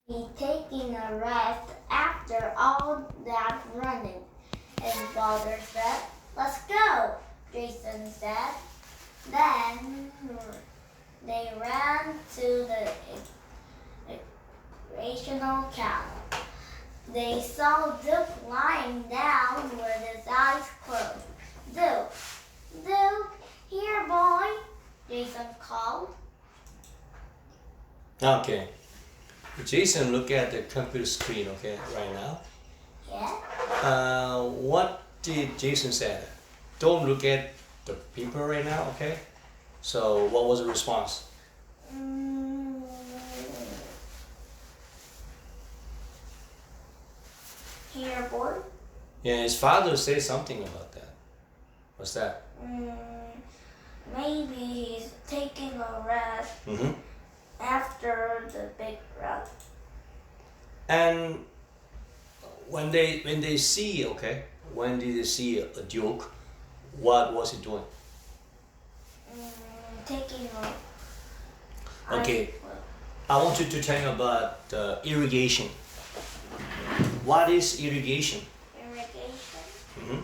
He's taking a rest after all that running. His father said, "Let's go," Jason said. Then they ran to the recreational camp. They saw Duke lying down with his eyes closed. "Duke, Duke, here, boy," Jason called. Okay. Jason, look at the computer screen, okay, right now. Yeah. What did Jason say? Don't look at the people right now, okay? So what was the response? Here, boy. Yeah, his father said something about that. What's that? Maybe he's taking a rest after the big run. And when they see, okay, when did they see a Duke? What was he doing? Taking a. Okay, I want you to tell me about irrigation. What is irrigation? Irrigation.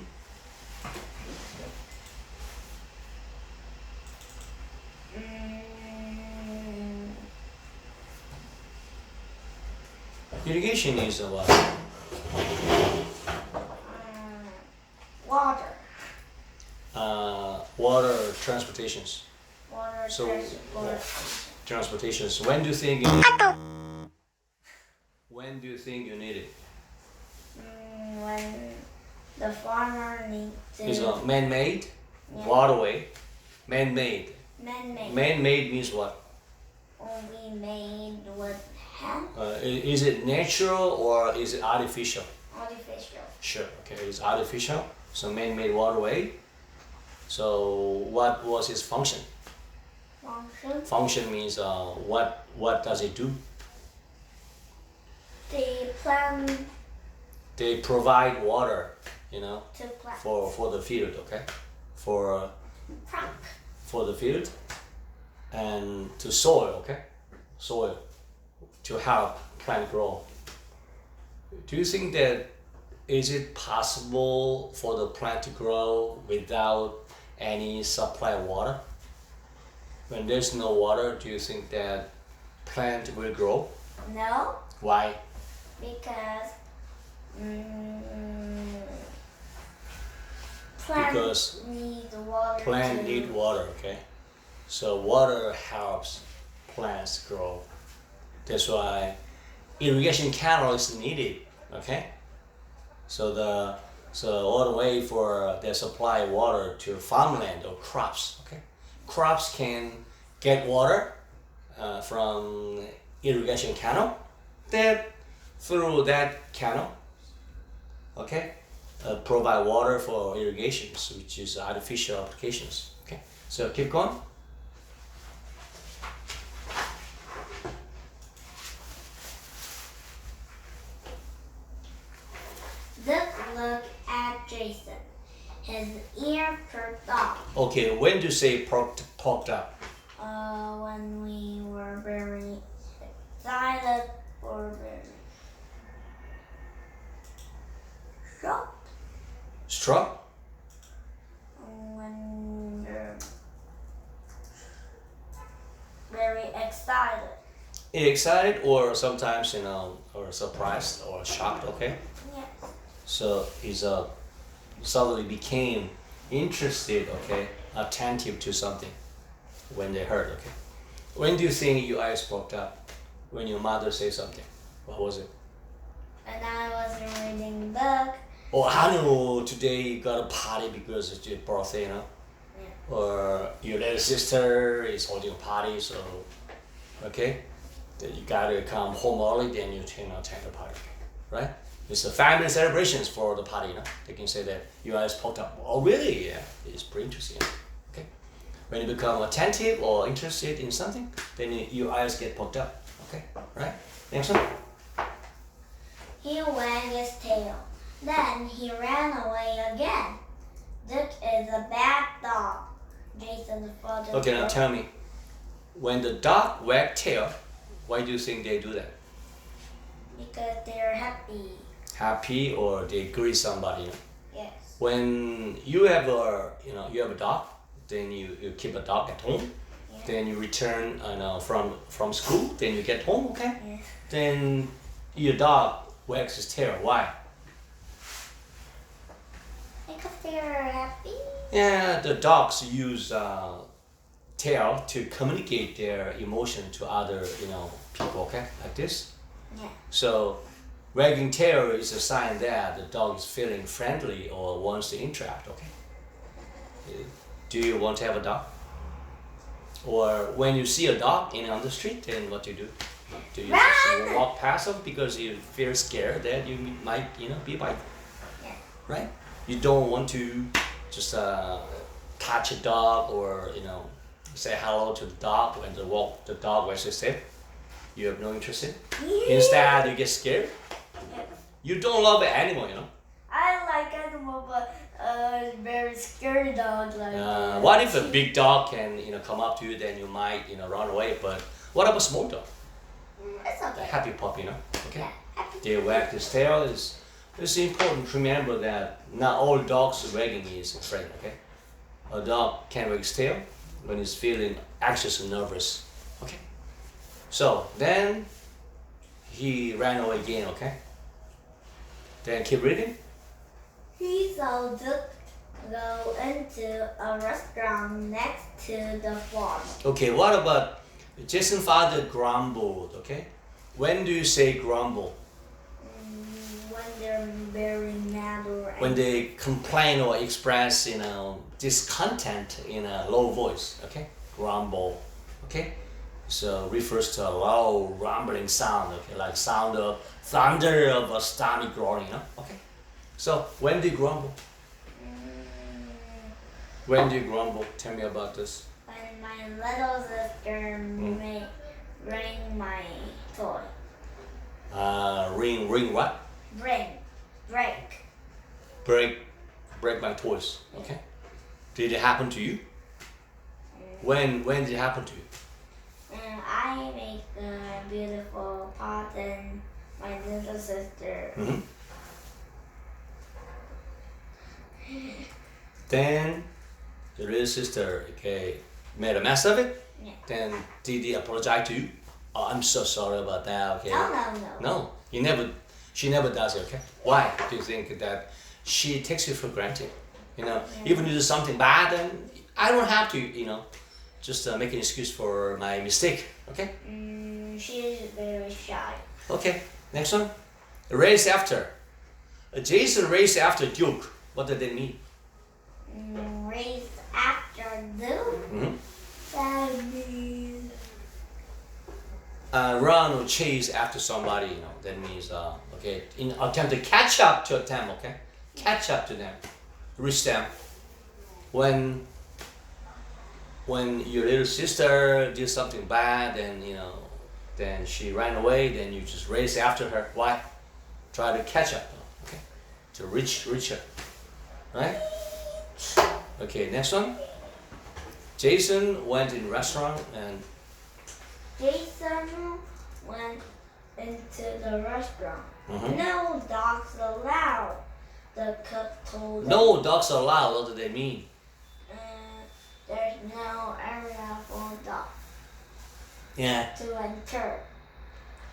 Irrigation is what? Water. Water transportations. Water So, transportation. Transportations. When do you think you need it? When the farmer needs to. It's a man-made Yeah. waterway. Man-made. Man-made. Man-made means what? Only made with hand. Is it natural or is it artificial? Artificial. Sure. Okay, it's artificial. So man-made waterway. So what was its function? Function. Function means what does it do? They plant They provide water, to plant. for the field. Okay, for Crop. for the field and to soil. Okay, soil to help plant grow. Do you think that is it possible for the plant to grow without any supply of water? When there's no water, do you think that plant will grow? No, Why? because Because plants need water. Plant to need water, okay? So water helps plants grow. That's why irrigation canal is needed, okay? So all the way for the supply water to farmland or crops, okay? Crops can get water from irrigation canal. That through that canal, okay, provide water for irrigations, which is artificial applications. Okay, so keep going. Duck looked at Jason. His ear perked up. Okay, when do you say poked up? When we were very excited or very shocked. Struck? When we're very excited. Excited or sometimes or surprised or shocked. Okay, Yes. so he's suddenly became interested. Okay, attentive to something when they heard. Okay, when do you think your eyes poked up? When your mother said something, what was it? And I was reading the book. Oh, I know today you got a party because it's your birthday, Yeah. or your little sister is holding a party, so okay, then you gotta come home early, then you attend the party, right? It's a family celebrations for the party, They can say that your eyes poked up. Oh, really? Yeah, it's pretty interesting. Okay, when you become attentive or interested in something, then your eyes get poked up. Okay, right? Next one. He wagged his tail. Then he ran away again. Duck is a bad dog. Jason's father. Okay, now tell me, when the dog wag tail, why do you think they do that? Because they're happy. Happy or they greet somebody. You know? Yes. When you have a dog, then you keep a dog at home. Yeah. Then you return from school. Then you get home. Okay. Yeah. Then your dog wags his tail. Why? Because they're happy. Yeah, the dogs use tail to communicate their emotion to other people. Okay, like this. Yeah. So wagging tail is a sign that the dog is feeling friendly or wants to interact. Okay. Do you want to have a dog? Or when you see a dog on the street, then what do you do? Do you just walk past them because you feel scared that you might be bited? Yeah. Right? You don't want to just touch a dog or say hello to the dog when the dog was safe. You have no interest in. Yeah. Instead, you get scared. Yes. You don't love an animal, I like animal, but very scary dog. Like. What if a big dog can come up to you? Then you might run away. But what about a small dog? It's A okay. happy puppy, Okay. Yeah. Happy. They wag his tail. It's important to remember that not all dogs wagging is afraid. Okay. A dog can wag his tail when he's feeling anxious and nervous. Okay. So then he ran away again. Okay. Then keep reading. He saw Duck go into a restaurant next to the farm. Okay. What about Jason's father grumbled? Okay. When do you say grumble? When they're very mad or angry. When they complain or express discontent in a low voice. Okay. Grumble. Okay. So refers to a low rumbling sound. Okay. Like sound of thunder of a stormy growling. Okay. So when do you grumble? When do you grumble? Tell me about this. When my little sister may bring my toy. Ring what? Break. Break my toys. Okay. Did it happen to you? When did it happen to you? And I make a beautiful pot and my little sister. Mm-hmm. Then your little sister made a mess of it. Yeah. Then did he apologize to you? Oh, I'm so sorry about that. Okay. No. No, she never does it. Okay. Why do you think that she takes you for granted? Even if you do something bad, then I don't have to. Just make an excuse for my mistake. Okay. She is very shy. Okay. Next one. Race after. Jason raced after Duke. What did that mean? Race after Duke. Mm-hmm. That means Run or chase after somebody. That means in attempt to catch up to them. Okay. Catch up to them. Reach them. When your little sister did something bad, then she ran away. Then you just race after her. Why? Try to catch up. Okay. To reach her. Right? Okay, next one. Jason went in restaurant and Jason went into the restaurant. Mhm. No dogs allowed. The cook told him. no dogs are allowed. What do they mean? There's no area for dogs Yeah. to enter.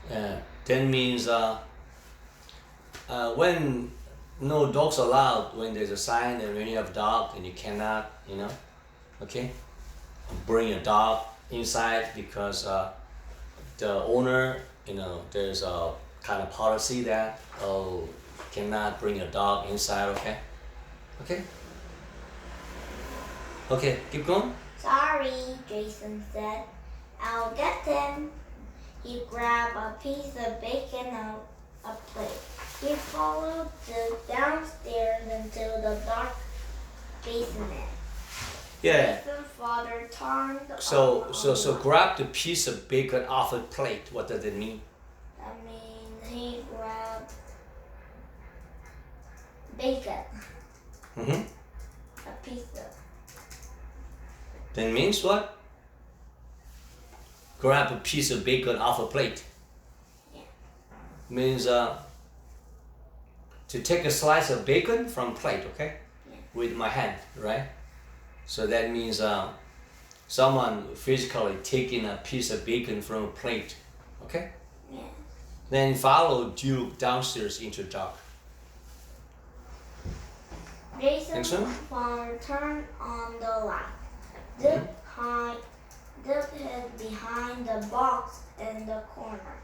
That means when no dogs allowed, when there's a sign and when you have a dog and you cannot, bring a dog inside because the owner, there's a kind of policy that cannot bring a dog inside. Okay, keep going. Sorry, Jason said. I'll get him. He grabbed a piece of bacon out a plate. He followed Duke downstairs into the dark basement. Yeah. Jason's father turned So grab the piece of bacon off a plate. What does it mean? That means he grabbed bacon. Mm-hmm. A piece of. That means what? Grab a piece of bacon off a plate. Yeah. means to take a slice of bacon from plate, okay? Yeah. With my hand, right? So that means someone physically taking a piece of bacon from a plate, okay? Yeah. Then follow Duke downstairs into dark. Jason's so? father turned on the light. Duke hid behind the box in the corner.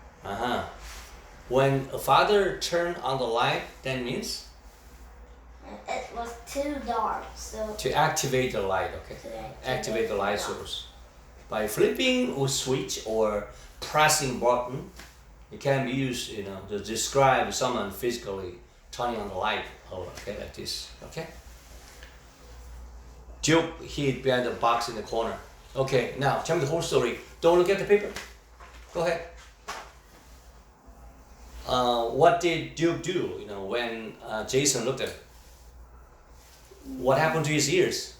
When a father turned on the light, that means It was too dark, so to activate the light, okay? to Activate the light source. By flipping a switch or pressing button, it can be used, to describe someone physically turning on the light. Okay, like this, okay? Duke hid behind the box in the corner. Okay, now tell me the whole story. Don't look at the paper. Go ahead. What did Duke do, when Jason looked at him? What happened to his ears?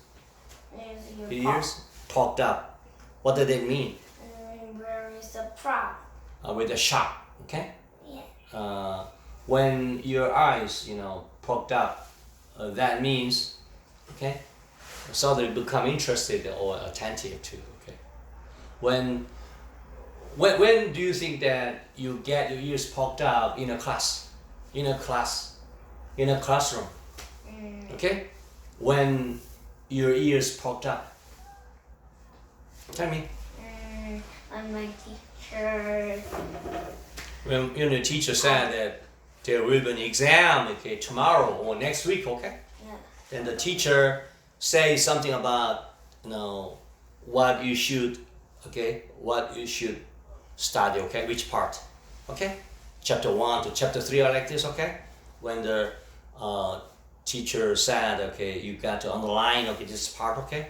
His His ears poked up. What did that mean? Very surprised. With a shock, okay? Yeah. When your eyes, poked up, that means, okay, suddenly become interested or attentive to, okay? When do you think that you get your ears poked up in a class, in a classroom, okay? When your ears poked up, tell me. When my teacher. When the teacher said that there will be an exam, okay, tomorrow or next week, okay? Yeah. Then the teacher say something about, what you should study, okay? Which part, okay? Chapter 1 to chapter 3 are like this, okay? When the teacher said, okay, you got to underline, okay, this part, okay?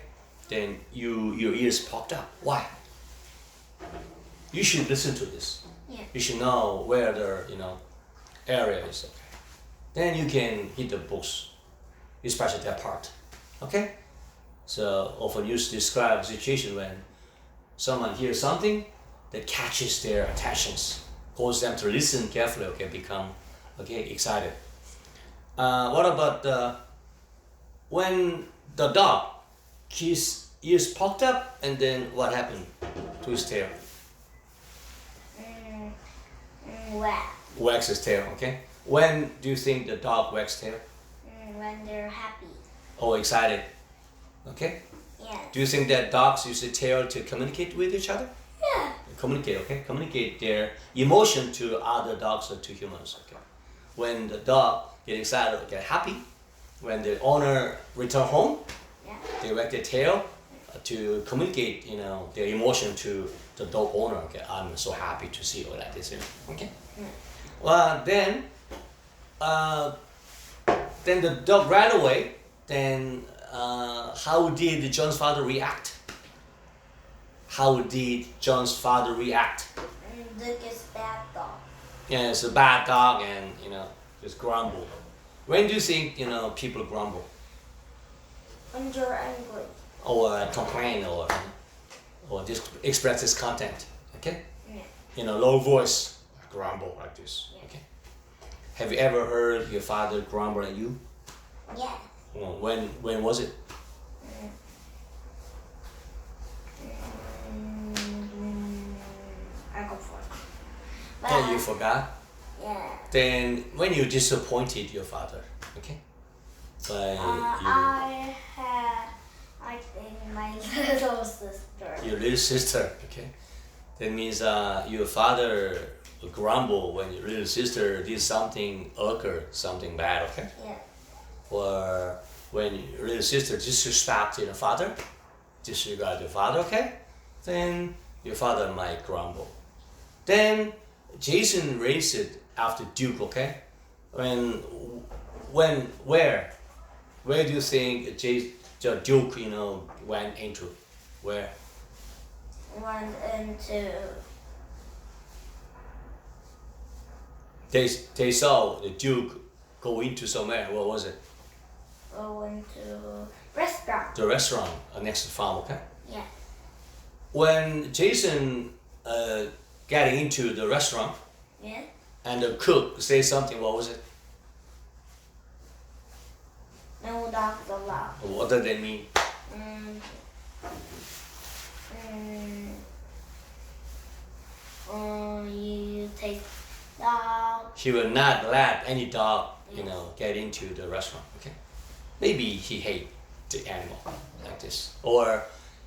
Then your ears popped up. Why? You should listen to this. Yeah. You should know where the area is, okay? Then you can hit the books, especially that part, okay? So often used to describe a situation when someone hears something that catches their attentions, causes them to listen carefully, okay, become excited. What about when the dog, his ears poked up, and then what happened to his tail? Wags his tail, okay? When do you think the dog wags tail? When they're happy. Oh, excited, okay? Yeah. Do you think that dogs use the tail to communicate with each other? Yeah. Communicate, okay? Communicate their emotion to other dogs or to humans, okay? When the dog get excited or get happy, when the owner return home, Yeah. they wag their tail to communicate, their emotion to the dog owner. Okay, I'm so happy to see you like this, okay? Well, then the dog ran away. Then how did John's father react? How did John's father react? Duke is bad dog. Yeah, it's a bad dog, and just grumble. When do you think people grumble When you're angry. or complain or just express discontent? Okay. Yeah. Low voice, grumble like this. Yeah. Okay. Have you ever heard your father grumble at you? Yeah. When was it? I go for it. Yeah, you forgot. Yeah. Then when you disappointed your father, okay? I think my little sister. Your little sister, okay? That means your father grumble when your little sister did something occur, something bad, okay? Yeah. Or when your little sister disrespected your father, disregard your father, okay? Then your father might grumble. Then Jason raised it after Duke, okay? Where do you think Duke, went into? Where? Went into. They saw the Duke go into somewhere. What was it? Went to restaurant. The restaurant next to the farm, okay? Yeah. When Jason getting into the restaurant, Yeah. and the cook say something. What was it? No dogs allowed. What does that mean? Mm, you take dog. He will not let any dog, get into the restaurant. Okay, maybe he hate the animal like this, or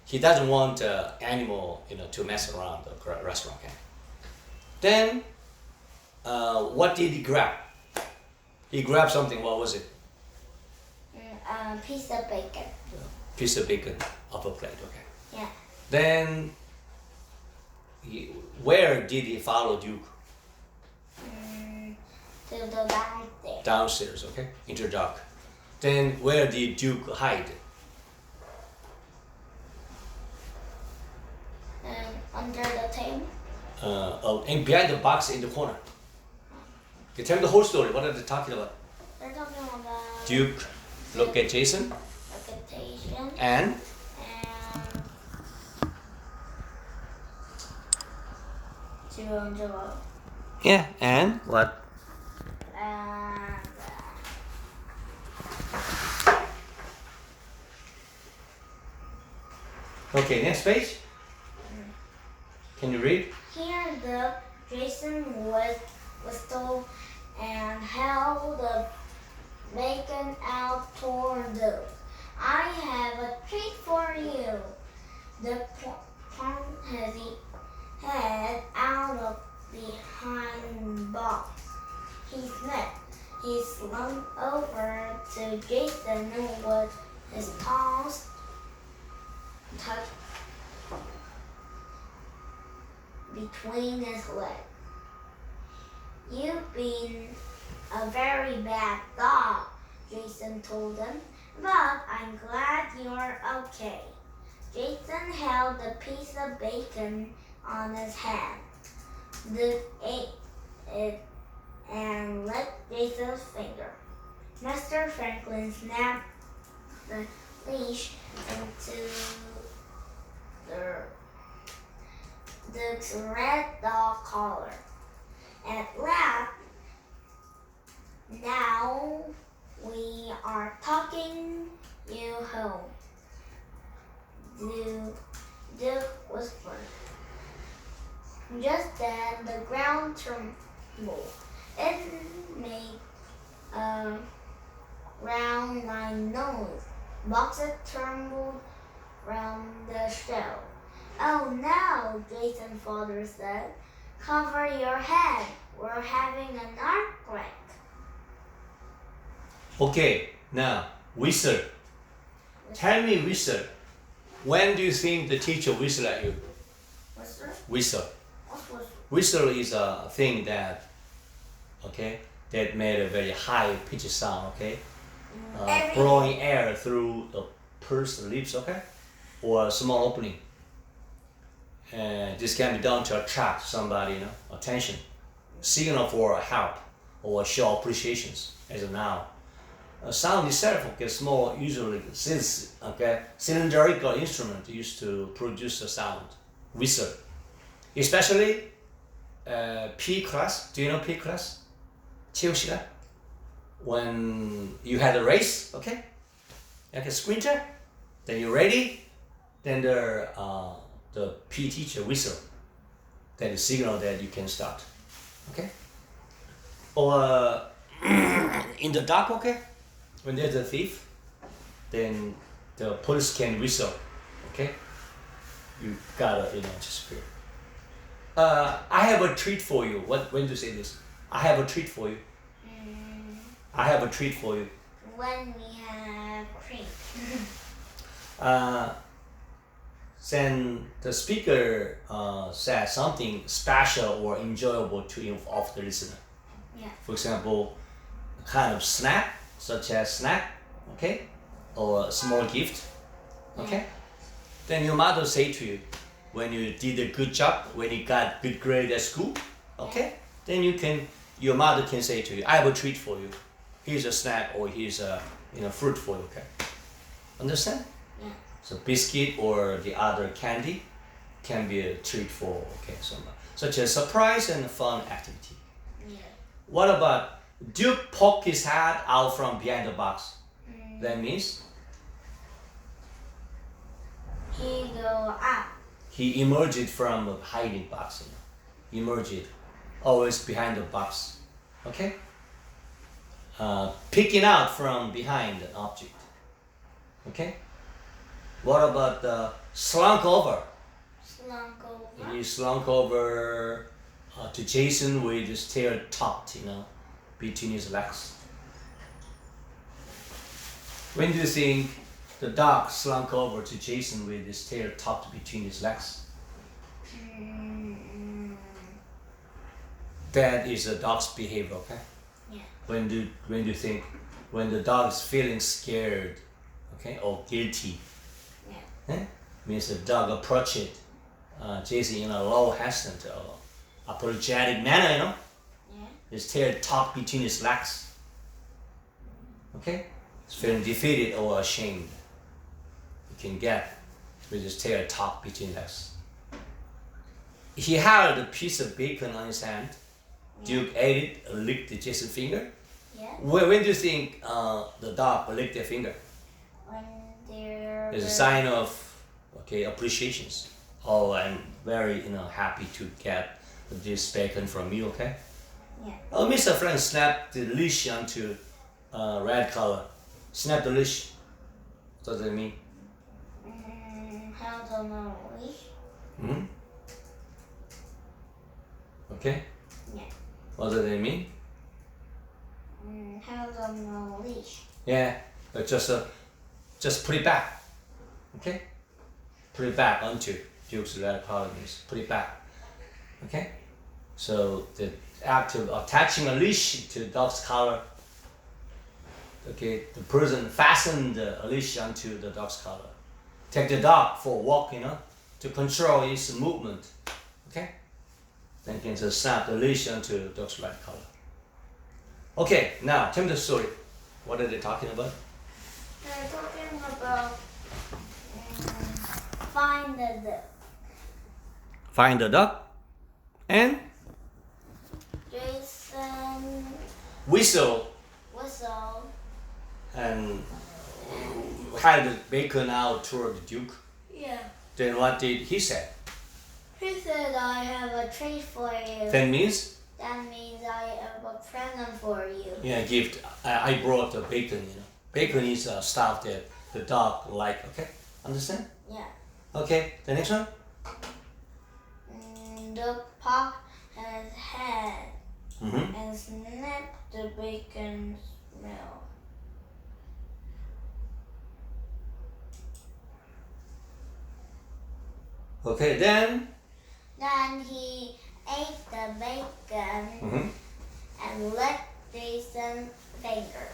he doesn't want the animal, to mess around the restaurant. Okay. Then, what did he grab? He grabbed something. What was it? Piece of bacon. Piece of bacon off a plate. Okay. Yeah. Then, where did he follow Duke? To the downstairs. Downstairs. Okay. Into the dark. Then, where did Duke hide? Under the table. And behind the box in the corner. Okay, tell me the whole story. What are they talking about? They're talking about Duke look at Jason vegetation and Angelo. yeah, and what? And Okay, next page. Can you read? here the Jason whistled and held the bacon out toward Duke. I have a treat for you. The pumped his head out of behind box. He sniffed. He slunk over to Jason with his tongs tucked between his legs. You've been a very bad dog, Jason told him, but I'm glad you're okay. Jason held the piece of bacon on his hand. Duke ate it and licked Jason's finger. Mr. Franklin snapped the leash into Duke's red dog collar. At last, now we are talking you home, Duke whispered. Just then, the ground trembled. It made a round line noise. Boxes trembled from the shelf. Oh no, Jason's father said. Cover your head. We're having an earthquake. Okay, now whistle. Tell me whistle. When do you think the teacher whistle at you? Whistle? Whistle. What's whistle? Whistle is a thing that made a very high pitched sound. Okay, blowing air through a pursed lips. Okay, or a small opening. And this can be done to attract somebody, attention, signal for help or show appreciations as a noun. A sound itself is small, usually cylindrical instrument used to produce a sound, whistle. Especially P class. Do you know P class? 체육 시간. When you had a race, okay, like a sprinter, then you're ready, then the P teacher whistle, that is signal that you can start, okay? Or in the dark, okay, when there's a thief, then the police can whistle, okay? You gotta, just feel. I have a treat for you. When do you say this? I have a treat for you. I have a treat for you. When we have cream. Then the speaker says something special or enjoyable to of the listener. Yeah. For example, a kind of snack, such as snack, okay, or a small gift, okay. Then your mother say to you, when you did a good job, when you got good grade at school, okay. Then your mother can say to you, I have a treat for you. Here's a snack or here's a fruit for you, okay. Understand? Yeah. So biscuit or the other candy can be a treat for someone, such as surprise and fun activity. Yeah. What about Duke poked his head out from behind the box? That means he go up. he emerged from a hiding box. Emerged, always behind the box. Okay? Picking out from behind an object. Okay? What about the slunk over? Slunk over. He slunk over to Jason with his tail tucked, between his legs. When do you think the dog slunk over to Jason with his tail tucked between his legs? That is a dog's behavior, okay? Yeah. When do you think when the dog is feeling scared, okay, or guilty? Yeah. Means the dog approached Jason in a low, hesitant, apologetic manner, Yeah. His tail tucked between his legs. Okay? He's feeling defeated or ashamed. You can get with his tail tucked between legs. He held a piece of bacon on his hand. Duke ate it, licked Jason's finger. Yeah. When do you think the dog licked their finger? When they're. It's a sign of appreciations. Oh, I'm very happy to get this bacon from you. Okay. Yeah. Oh, Mr. Frank snapped the leash onto red color. Snap the leash. What does that mean? Held on a leash. Hmm. Okay. Yeah. What does that mean? Held on a leash. Yeah. But just put it back. Okay. Put it back onto Duke's red collar means put it back. Okay. So the act of attaching a leash to the dog's collar. Okay, the person fastened a leash onto the dog's collar. Take the dog for a walk, to control its movement. Okay? Then you can just snap the leash onto the dog's red collar. Okay, now tell me the story. What are they talking about? They're talking about find the duck. Find the dog and Jason whistle and had the bacon out toward the Duke. Yeah. Then what did he say? He said, I have a treat for you. That means? That means I have a present for you. Yeah, gift. I brought the bacon, Bacon is stuff that the dog like, okay? Understand? Yeah. Okay, the next one? The poked his head Mm-hmm. and snipped the bacon smell. Okay, then? Then he ate the bacon Mm-hmm. and licked Jason's finger.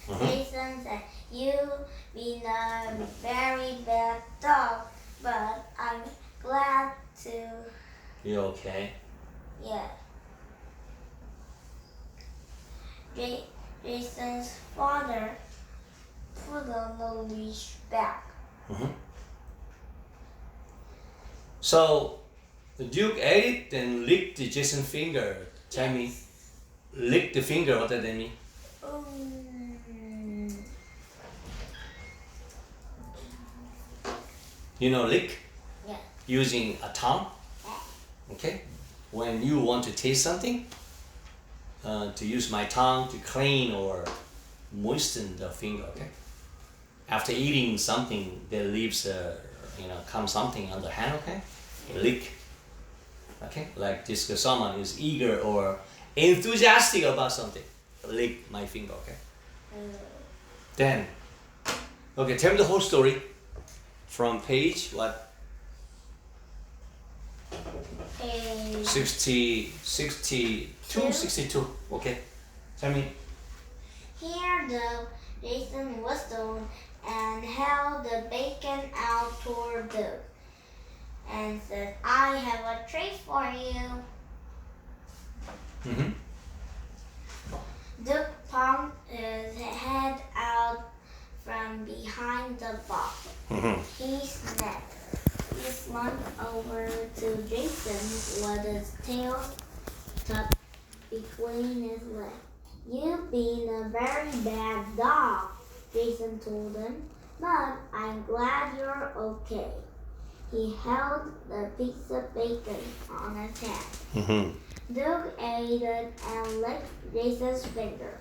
Mm-hmm. Jason said, "You've been a very bad dog, but I'm glad to." You okay? Yeah. Jason's father put on the leash back. Mm-hmm. So, the Duke ate it, then licked the Jason's finger. Tell me, lick the finger, what does that mean? Lick? Yeah. Using a tongue? Okay? When you want to taste something, to use my tongue to clean or moisten the finger, okay? After eating something, there leaves, come something on the hand, okay? Lick. Okay? Like this, someone is eager or enthusiastic about something. Lick my finger, okay? Then, okay, tell me the whole story from page what? Page 62. Okay, tell me. Here Jason whistled and held the bacon out toward Duke and said, "I have a treat for you." Mm-hmm. Duke pumped his head out from behind the box. Mm-hmm. He snapped. He slunk over to Jason with his tail tucked between his You've been a very bad dog, Jason told him, but I'm glad you're okay. He held the piece of bacon on his hand. Doug ate it and licked Jason's finger.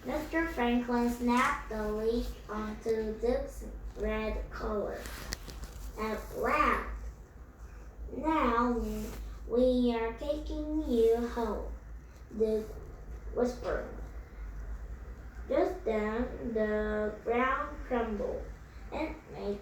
Mr. Franklin snapped the leash onto Doug's red collar and laughed. Now we are taking you home, Doug whispered. Just then the ground crumbled and made